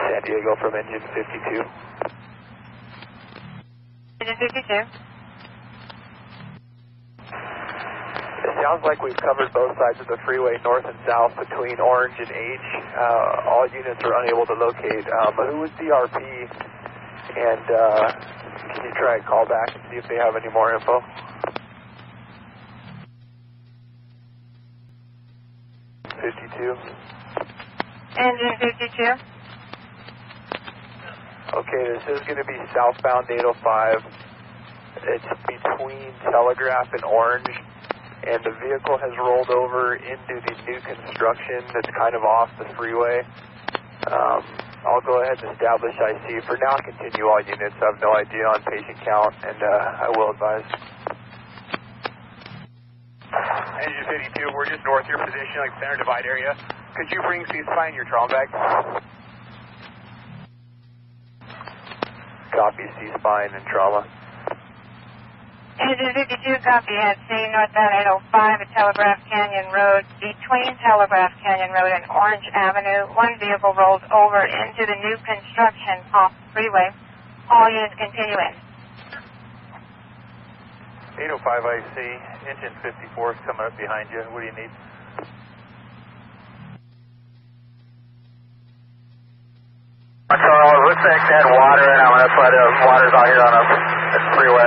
San Diego from engine 52. Engine 52. It sounds like we've covered both sides of the freeway, north and south, between Orange and H. All units are unable to locate. Who was DRP? And can you try and call back and see if they have any more info? Engine 52. Okay, this is going to be southbound 805. It's between Telegraph and Orange, and the vehicle has rolled over into the new construction that's kind of off the freeway. I'll go ahead and establish IC. For now, continue all units. I have no idea on patient count, and I will advise. Engine 52, we're just north of your position, like center divide area. Could you bring ceasefire in your trauma bag? Copy, C-spine and trauma. Engine 52, copy. At C, northbound 805 at Telegraph Canyon Road. Between Telegraph Canyon Road and Orange Avenue, one vehicle rolled over into the new construction off the freeway. All units continue in. 805 IC, engine 54 is coming up behind you. What do you need? Charles, looks like they had water in. I'm going to put water's out here on the freeway.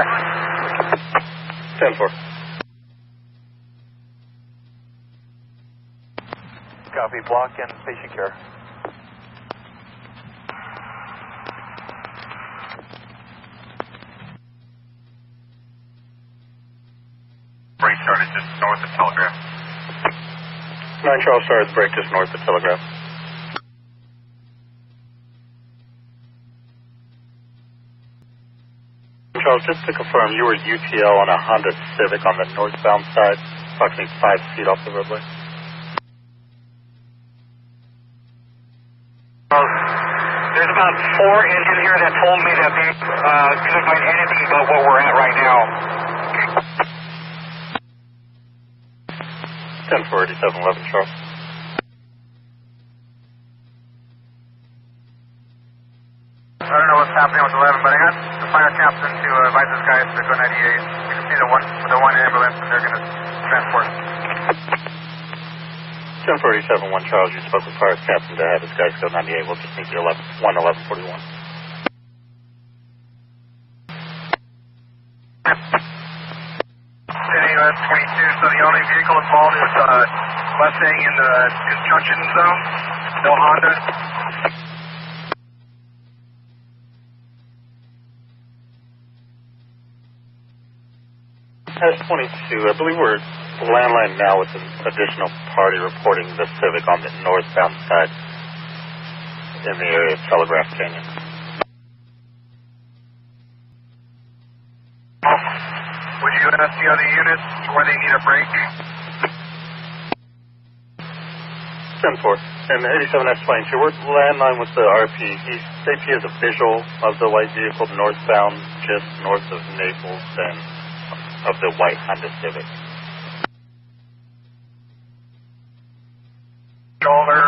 10-4. Copy, block and patient care. Brake started just north of Telegraph. 9 Charles started brake just north of Telegraph. Charles, just to confirm, you were UTL on a Honda Civic on the northbound side, approximately 5 feet off the roadway. There's about 4 engines here that told me that they couldn't find anything about what we're at right now. 10-4, 8711, Charles. I don't know what's happening with 11, but I got the fire captain to advise this guys to go 98. We can see the one ambulance that they're going to transport. 10-4, 87-1, Charles. You spoke with fire captain to have his guys go 98. We'll just need the 1141. That's 22, so the only vehicle involved is Mustang in the construction zone. No Honda. S-22, I believe we're landline now with an additional party reporting the Civic on the northbound side in the area of Telegraph Canyon. Would you ask the other units where they need a break? 10-4, and 87S-22, we're landline with the RP. AP has a visual of the white vehicle northbound just north of Naples and of the white Honda Civic. Shoulder.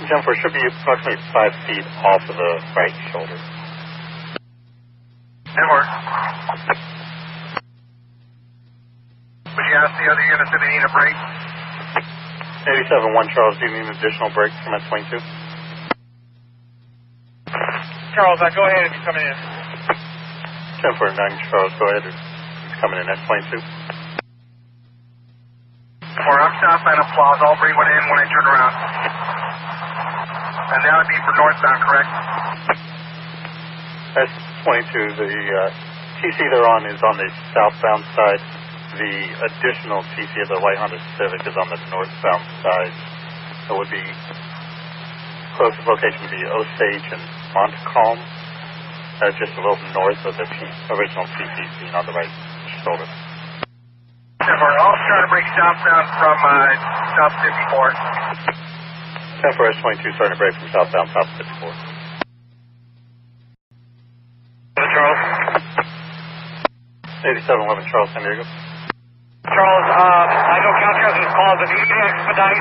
10-4 should be approximately 5 feet off of the right shoulder. Network. Would you ask the other units if they need a break? 87-1, Charles, do you need an additional break from S-22? Charles, go ahead if you're coming in. 10-4, 9, Charles, go ahead. He's coming in, S-22. Or I'm southbound of Plaza. I'll bring one in when I turn around. And that would be for northbound, correct? S-22, the TC they're on is on the southbound side. The additional TC of the white Honda Civic is on the northbound side. It would be, closest location would be Osage and Montcalm. Just a little north of the original TC seen on the right shoulder. I'll try to break southbound from South 54. 10-4, S-22 starting to break from southbound South 54. Charles. 8711 Charles, San Diego. Charles, I know Caltrans was called, but if you need to expedite,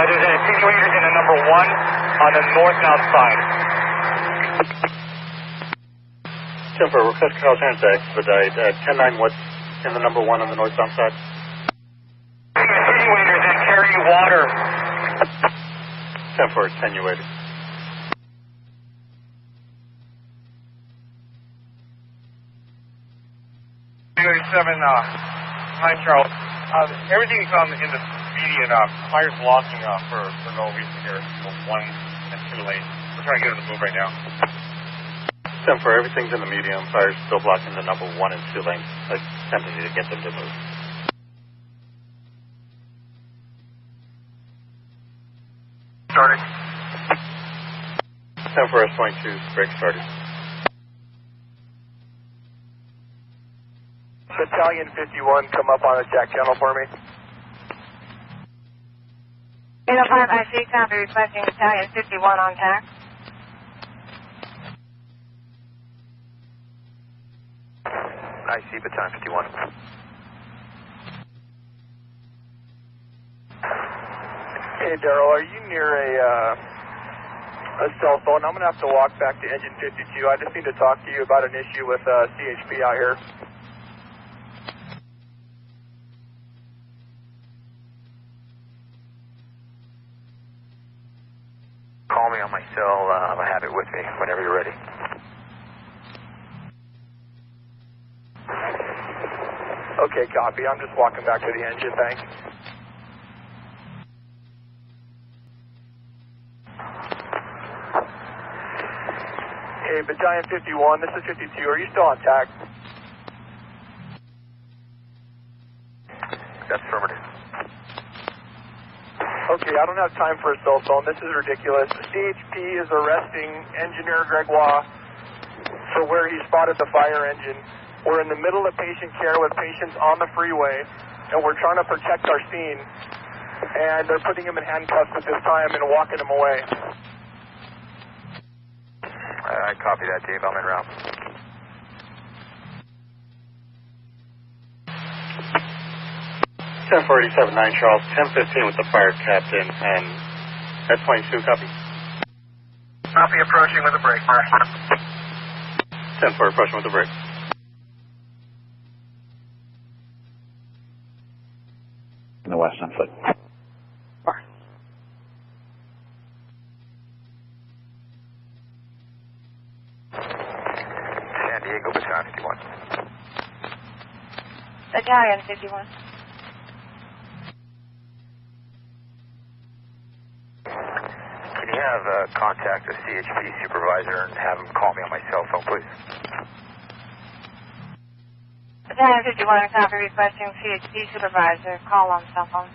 there's an attenuators in the number 1 on the northbound side. 10-4, request Caltrans to expedite. 10-9, what's in the number 1 on the northbound side? Attenuators that carry water. 10-4, attenuator. 9 Charles. Everything's in the median. Fire's blocking for no reason here. 1 and 2 lanes. We're trying to get them to move right now. 10-4, everything's in the medium. Fire's still blocking the number 1 and 2 lanes. I attempted to get them to move. Starting. 10-4, S22, brake started. Battalion 51, come up on the jack channel for me. 805 IC, copy, requesting Battalion 51 on tack. I see Battalion 51. Hey, Daryl, are you near a cell phone? I'm going to have to walk back to engine 52. I just need to talk to you about an issue with CHP out here. Call me on my cell. I have it with me whenever you're ready. Okay, copy. I'm just walking back to the engine. Thanks. Hey, Battalion 51, this is 52. Are you still on tack? That's affirmative. Okay, I don't have time for a cell phone. This is ridiculous. The CHP is arresting Engineer Gregoire for where he spotted the fire engine. We're in the middle of patient care with patients on the freeway, and we're trying to protect our scene. And they're putting him in handcuffs at this time and walking him away. I copy that, Dave. I'm en route. Ten 487 9 Charles, 1015 with the fire captain, and S22, copy. Copy, approaching with a brake. 10-4, approaching with the brake. In the west on foot. San Diego, Battalion 51. Battalion 51. Can you have contact the CHP supervisor and have him call me on my cell phone, please? Battalion 51, copy, requesting CHP supervisor. Call on cell phone.